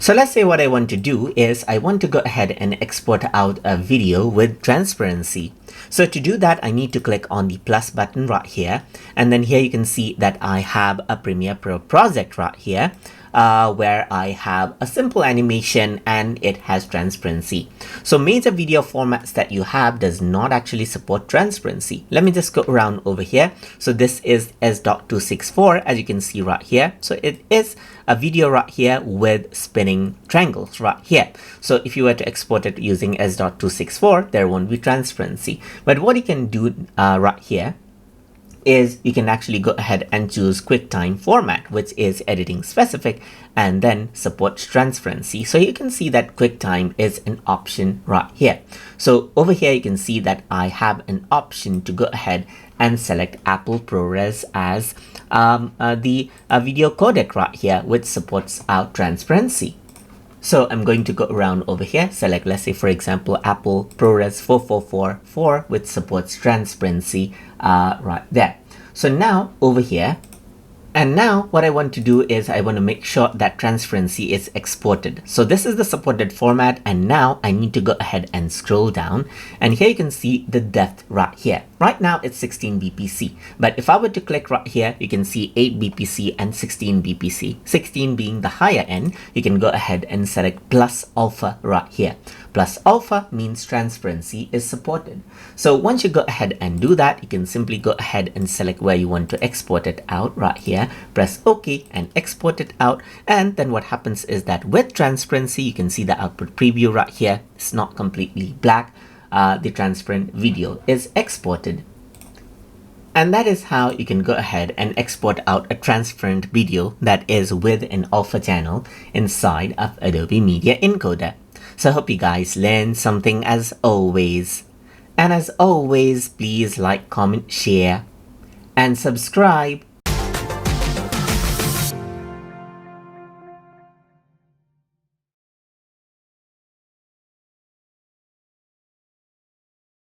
So let's say what I want to do is I want to go ahead and export out a video with transparency. So to do that, I need to click on the plus button right here. And then here you can see that I have a Premiere Pro project right here. Where I have a simple animation and it has transparency. So major video formats that you have does not actually support transparency. Let me just go around over here. So this is S.264 as you can see right here. So it is a video right here with spinning triangles right here. So if you were to export it using S.264, there won't be transparency. But what you can do right here is you can actually go ahead and choose QuickTime format, which is editing specific and then supports transparency. So you can see that QuickTime is an option right here. So over here, you can see that I have an option to go ahead and select Apple ProRes as the video codec right here, which supports our transparency. So I'm going to go around over here, select, let's say, for example, Apple ProRes 4444, which supports transparency right there. So now over here, and now what I want to do is I want to make sure that transparency is exported. So this is the supported format. And now I need to go ahead and scroll down. And here you can see the depth right here. Right now it's 16 BPC. But if I were to click right here, you can see 8 BPC and 16 BPC. 16 being the higher end, you can go ahead and select plus alpha right here. Plus alpha means transparency is supported. So once you go ahead and do that, you can simply go ahead and select where you want to export it out right here. Press OK and export it out. And then what happens is that with transparency, you can see the output preview right here. It's not completely black. The transparent video is exported. And that is how you can go ahead and export out a transparent video that is with an alpha channel inside of Adobe Media Encoder. So I hope you guys learned something as always. And as always, please like, comment, share, and subscribe.